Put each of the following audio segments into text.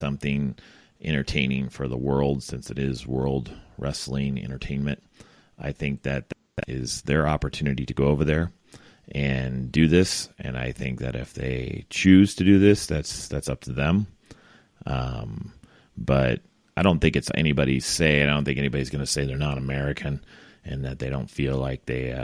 something entertaining for the world, since it is World Wrestling Entertainment. I think that is their opportunity to go over there and do this, and I think that if they choose to do this, that's up to them. But I don't think it's anybody's say. I don't think anybody's going to say they're not American and that they don't feel like they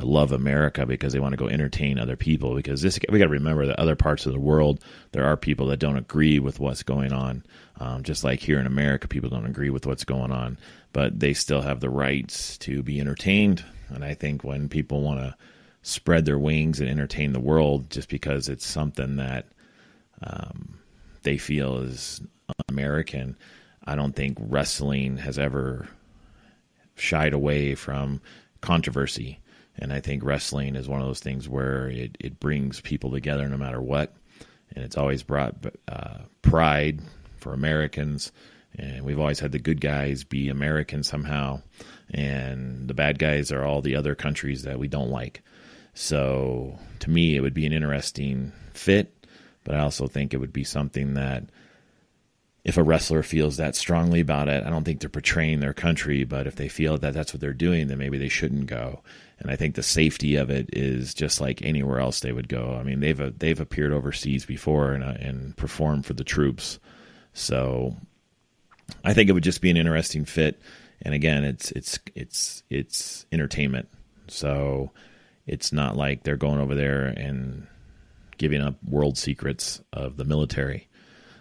love America because they want to go entertain other people. Because we got to remember that other parts of the world, there are people that don't agree with what's going on. Just like here in America, people don't agree with what's going on, but they still have the rights to be entertained. And I think when people want to spread their wings and entertain the world just because it's something that they feel is American, I don't think wrestling has ever shied away from controversy. And I think wrestling is one of those things where it brings people together no matter what. And it's always brought pride for Americans. And we've always had the good guys be American somehow. And the bad guys are all the other countries that we don't like. So to me, it would be an interesting fit. But I also think it would be something that if a wrestler feels that strongly about it, I don't think they're portraying their country, but if they feel that that's what they're doing, then maybe they shouldn't go. And I think the safety of it is just like anywhere else they would go. I mean, they've appeared overseas before and performed for the troops. So I think it would just be an interesting fit. And again, it's entertainment. So it's not like they're going over there and giving up world secrets of the military.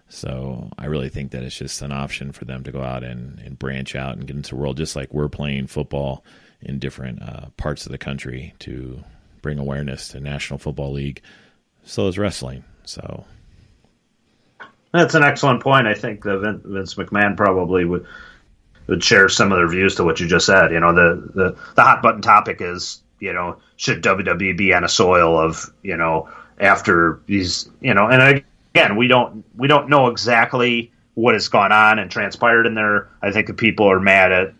So I really think that it's just an option for them to go out and branch out and get into the world, just like we're playing football in different parts of the country to bring awareness to National Football League. So is wrestling. So that's an excellent point. I think that Vince McMahon probably would share some of their views to what you just said. You know, the hot button topic is, you know, should WWE be on a soil of, you know, after these, you know, and again, we don't know exactly what has gone on and transpired in there. I think the people are mad at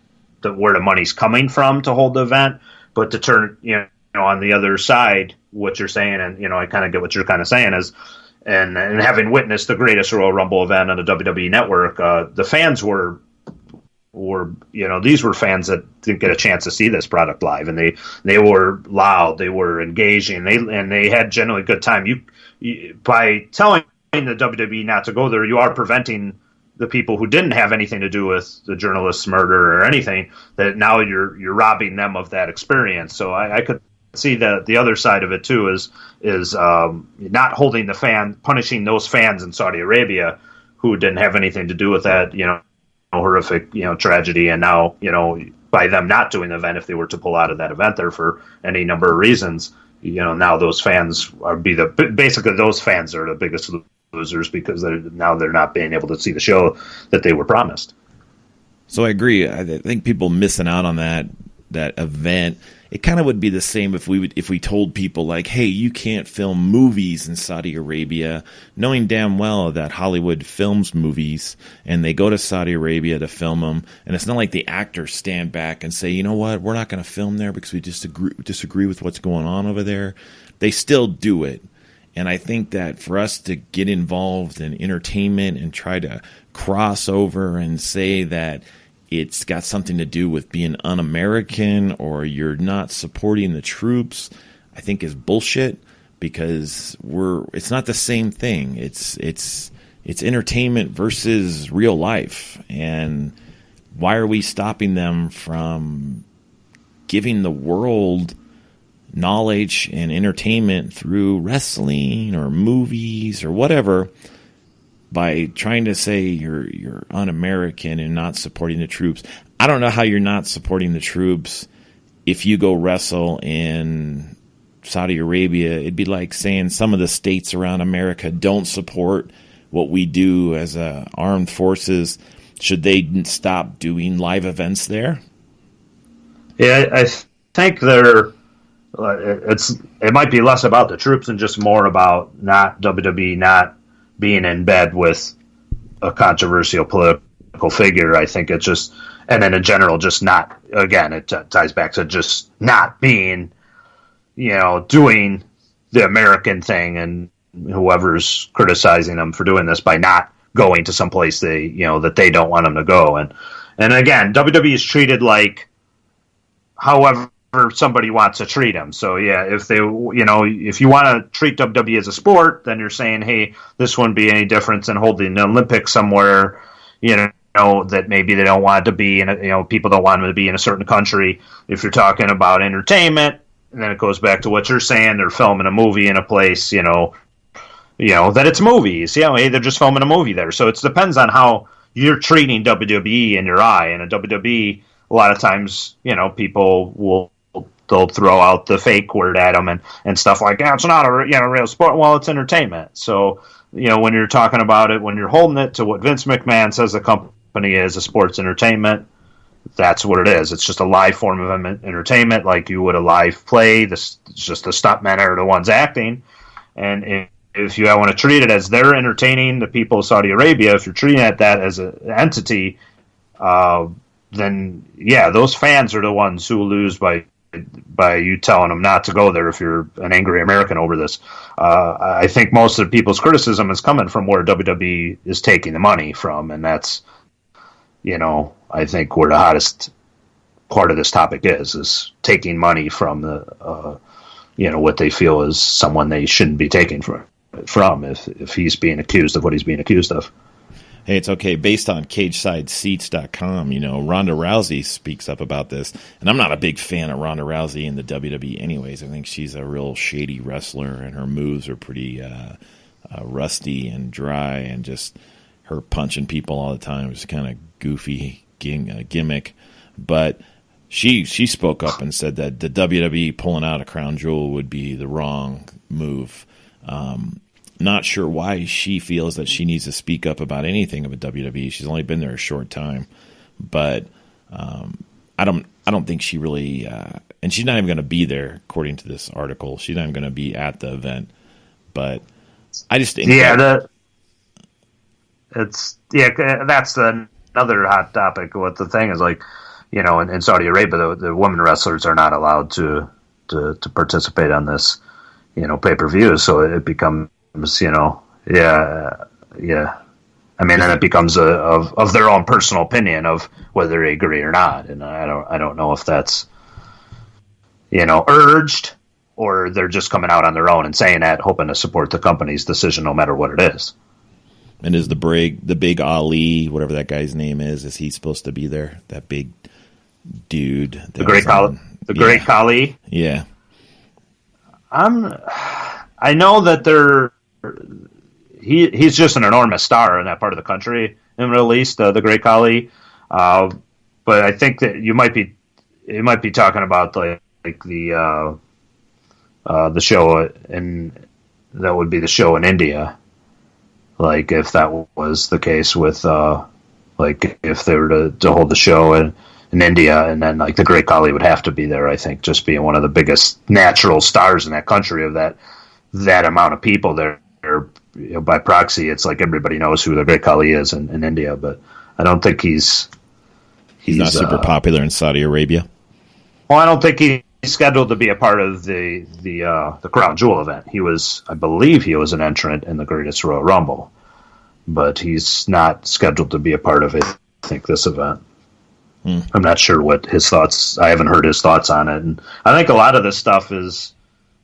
where the money's coming from to hold the event, but to turn, you know, on the other side, what you're saying, and, you know, I kind of get what you're kind of saying is, and having witnessed the greatest Royal Rumble event on the WWE network, the fans were, you know, these were fans that didn't get a chance to see this product live, and they were loud, they were engaging, they had generally good time. You by telling the WWE not to go there, you are preventing the people who didn't have anything to do with the journalist's murder or anything, that now you're robbing them of that experience. So I could see that the other side of it too is not holding punishing those fans in Saudi Arabia who didn't have anything to do with that, you know, horrific, you know, tragedy. And now, you know, by them not doing the event, if they were to pull out of that event there for any number of reasons, you know, now those fans basically those fans are the biggest losers because they're not being able to see the show that they were promised. So I agree. I think people missing out on that event. It kind of would be the same if we told people like, hey, you can't film movies in Saudi Arabia, knowing damn well that Hollywood films movies and they go to Saudi Arabia to film them. And it's not like the actors stand back and say, you know what, we're not going to film there because we disagree with what's going on over there. They still do it. And I think that for us to get involved in entertainment and try to cross over and say that it's got something to do with being un-American or you're not supporting the troops, I think is bullshit, because it's not the same thing. It's entertainment versus real life. And why are we stopping them from giving the world knowledge and entertainment through wrestling or movies or whatever by trying to say you're un-American and not supporting the troops? I don't know how you're not supporting the troops if you go wrestle in Saudi Arabia. It'd be like saying some of the states around America don't support what we do as armed forces. Should they stop doing live events there? Yeah, I think it might be less about the troops and just more about not WWE not being in bed with a controversial political figure. I think it's just, and then in general, just not, again, it ties back to just not being, you know, doing the American thing, and whoever's criticizing them for doing this by not going to some place that they don't want them to go. And again, WWE is treated like however somebody wants to treat them. So yeah, if you want to treat WWE as a sport, then you're saying, hey, this wouldn't be any different than holding the Olympics somewhere, that maybe they don't want it to be, and people don't want them to be in a certain country. If you're talking about entertainment, and then it goes back to what you're saying, they're filming a movie in a place, that it's movies. Hey, they're just filming a movie there. So it depends on how you're treating WWE in your eye. And a WWE, a lot of times, people they'll throw out the fake word at them and stuff like that. It's not a real sport. Well, it's entertainment. So, when you're talking about it, when you're holding it to what Vince McMahon says the company is, a sports entertainment, that's what it is. It's just a live form of entertainment, like you would a live play. It's just the stuntmen are the ones acting. And if you want to treat it as they're entertaining the people of Saudi Arabia, if you're treating it that as an entity, then yeah, those fans are the ones who lose by you telling them not to go there if you're an angry American over this. I think most of the people's criticism is coming from where WWE is taking the money from, and that's, I think where the hottest part of this topic is taking money from the, what they feel is someone they shouldn't be taking from if he's being accused of what he's being accused of. Hey, it's okay. Based on CageSideSeats.com, Ronda Rousey speaks up about this. And I'm not a big fan of Ronda Rousey in the WWE anyways. I think she's a real shady wrestler, and her moves are pretty rusty and dry, and just her punching people all the time was kind of goofy gimmick. But she spoke up and said that the WWE pulling out a crown jewel would be the wrong move. Not sure why she feels that she needs to speak up about anything of a WWE. She's only been there a short time, but I don't think she really. And she's not even going to be there, according to this article. She's not even going to be at the event. But I just think that's another hot topic. What the thing is, like, in Saudi Arabia, the women wrestlers are not allowed to participate on this, pay-per-view. So it becomes, yeah. I mean, then it becomes of their own personal opinion of whether they agree or not. And I don't know if that's, urged, or they're just coming out on their own and saying that, hoping to support the company's decision no matter what it is. And is the big Ali, whatever that guy's name is he supposed to be there? That big dude. The great Khali? Yeah. I know that he's just an enormous star in that part of the country in the Middle East, the Great Khali. But I think that you might be talking about like the show that would be the show in India. Like if that was the case with like if they were to hold the show in India, and then like the Great Khali would have to be there, I think, just being one of the biggest natural stars in that country of that amount of people there. By proxy, it's like everybody knows who the Great Khali is in India, but I don't think he's not super popular in Saudi Arabia. Well, I don't think he's scheduled to be a part of the Crown Jewel event. I believe he was an entrant in the Greatest Royal Rumble, but he's not scheduled to be a part of it, I think, this event. I'm not sure what his thoughts. I haven't heard his thoughts on it, and I think a lot of this stuff is,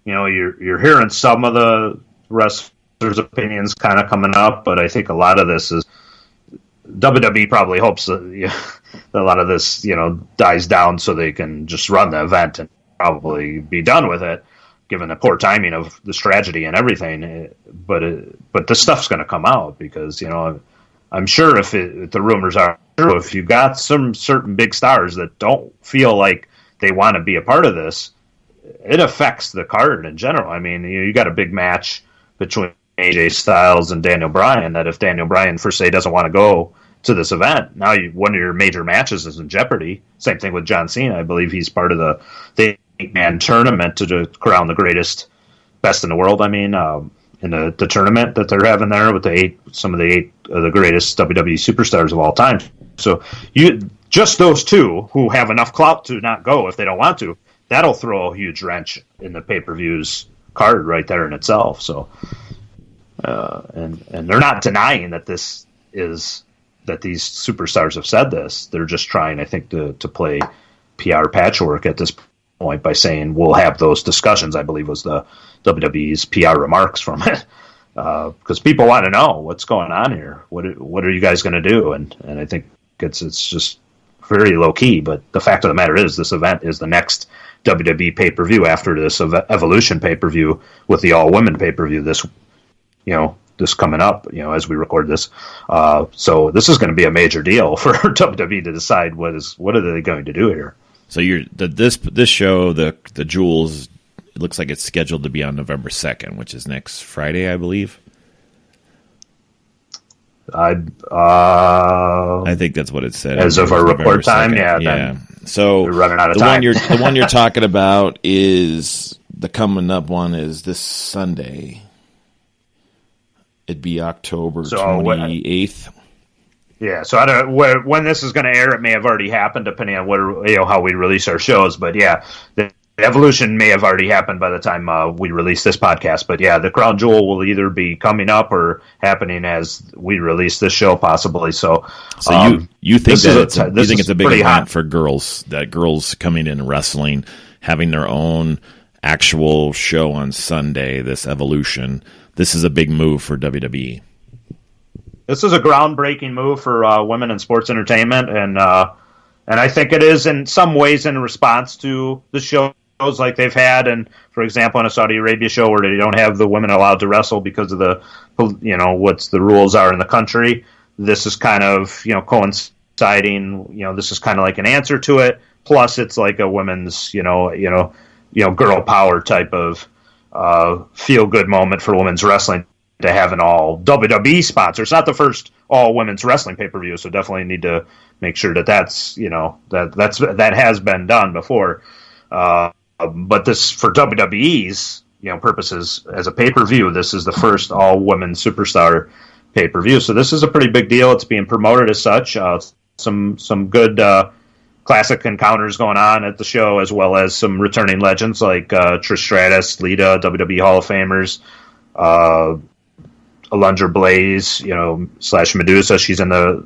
you're hearing some of the wrestlers' opinions kind of coming up, but I think a lot of this is WWE probably hopes that a lot of this dies down so they can just run the event and probably be done with it, given the poor timing of this tragedy and everything. But this stuff's going to come out because I'm sure if the rumors are true, if you got some certain big stars that don't feel like they want to be a part of this, it affects the card in general. I mean, you got a big match between AJ Styles and Daniel Bryan that if Daniel Bryan, for say, doesn't want to go to this event, now one of your major matches is in jeopardy. Same thing with John Cena. I believe he's part of the 8-man tournament to crown the greatest, best in the world, I mean, in the tournament that they're having there with some of the eight of the greatest WWE superstars of all time. So just those two who have enough clout to not go if they don't want to, that'll throw a huge wrench in the pay-per-views card right there in itself. So, and they're not denying that this is that these superstars have said this. They're just trying, I think, to play PR patchwork at this point by saying we'll have those discussions, I believe was the WWE's PR remarks from it. Because people want to know what's going on here. What are you guys going to do? And I think it's just very low key. But the fact of the matter is, this event is the next WWE pay per view after this Evolution pay per view with the all women pay per view. This coming up, as we record this. So this is going to be a major deal for WWE to decide what are they going to do here. So this show, the Jewels, it looks like it's scheduled to be on November 2nd, which is next Friday, I believe. I think that's what it said. As of our report time, 2nd. Yeah. So we're running out of time. The one you're talking about is the coming up one is this Sunday. It'd be October 28th. Yeah, so I don't when this is going to air. It may have already happened, depending on how we release our shows. But yeah, the Evolution may have already happened by the time we release this podcast. But yeah, the Crown Jewel will either be coming up or happening as we release this show, possibly. So you think it's a big event for girls? That girls coming in and wrestling, having their own actual show on Sunday. This Evolution. This is a big move for WWE. This is a groundbreaking move for women in sports entertainment, and I think it is in some ways in response to the shows like they've had, and for example, in a Saudi Arabia show where they don't have the women allowed to wrestle because of the what's the rules are in the country. This is kind of coinciding. This is kind of like an answer to it. Plus, it's like a women's girl power type of feel good moment for women's wrestling to have an all WWE sponsor. It's not the first all women's wrestling pay per view, so definitely need to make sure that's that has been done before. But this for WWE's purposes as a pay per view, this is the first all women's superstar pay per view. So this is a pretty big deal. It's being promoted as such. Some good classic encounters going on at the show, as well as some returning legends like Trish Stratus, Lita, WWE Hall of Famers, Alundra Blaze, / Medusa. She's in the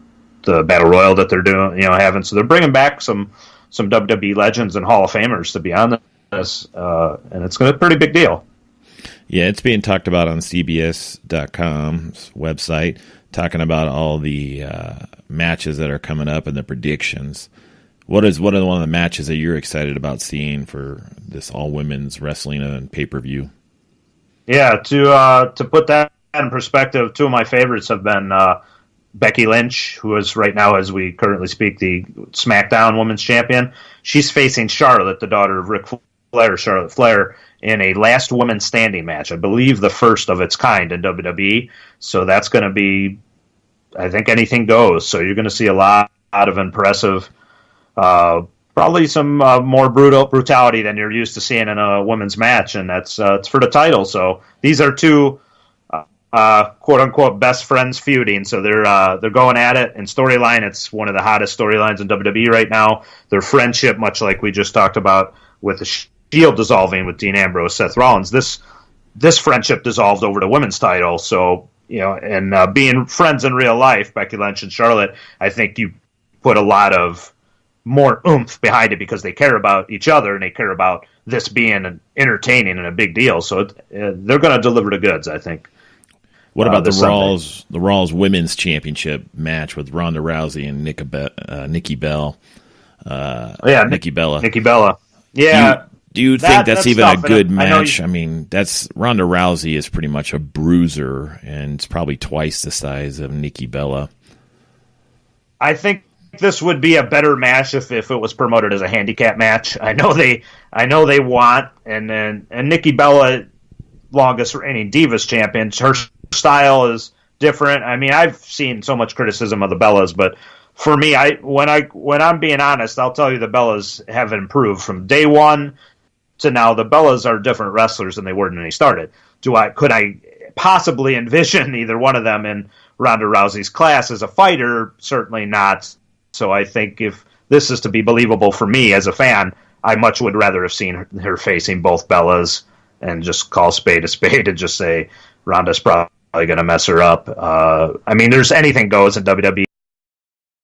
Battle Royal that they're doing, having. So they're bringing back some WWE legends and Hall of Famers to be on this, and it's going to be a pretty big deal. Yeah, it's being talked about on CBS.com's website, talking about all the matches that are coming up and the predictions. What is one of the matches that you're excited about seeing for this all women's wrestling and pay-per-view? Yeah, to put that in perspective, two of my favorites have been Becky Lynch, who is right now, as we currently speak, the SmackDown Women's Champion. She's facing Charlotte, the daughter of Ric Flair, Charlotte Flair, in a last woman standing match. I believe the first of its kind in WWE. So that's going to be, I think anything goes. So you're going to see a lot of impressive, probably some more brutality than you're used to seeing in a women's match, and that's it's for the title. So these are two quote unquote best friends feuding. So they're going at it. In storyline, it's one of the hottest storylines in WWE right now. Their friendship, much like we just talked about with the Shield dissolving with Dean Ambrose, Seth Rollins, this friendship dissolved over the women's title. So and being friends in real life, Becky Lynch and Charlotte, I think you put a lot of more oomph behind it because they care about each other and they care about this being entertaining and a big deal. So they're going to deliver the goods, I think. What about the Raw's Women's Championship match with Ronda Rousey and Nikki Bella? Nikki Bella. Yeah. Do you think that's even a good match? I mean, that's Ronda Rousey is pretty much a bruiser, and it's probably twice the size of Nikki Bella. I think this would be a better match if it was promoted as a handicap match. I know they want, and Nikki Bella, longest reigning Divas champion, her style is different. I mean, I've seen so much criticism of the Bellas, but for me, when I'm being honest, I'll tell you the Bellas have improved from day one to now. The Bellas are different wrestlers than they were when they started. Could I possibly envision either one of them in Ronda Rousey's class as a fighter? Certainly not. So I think if this is to be believable for me as a fan, I much would rather have seen her facing both Bellas and just call spade a spade and just say Ronda's probably going to mess her up. I mean, there's anything goes in WWE.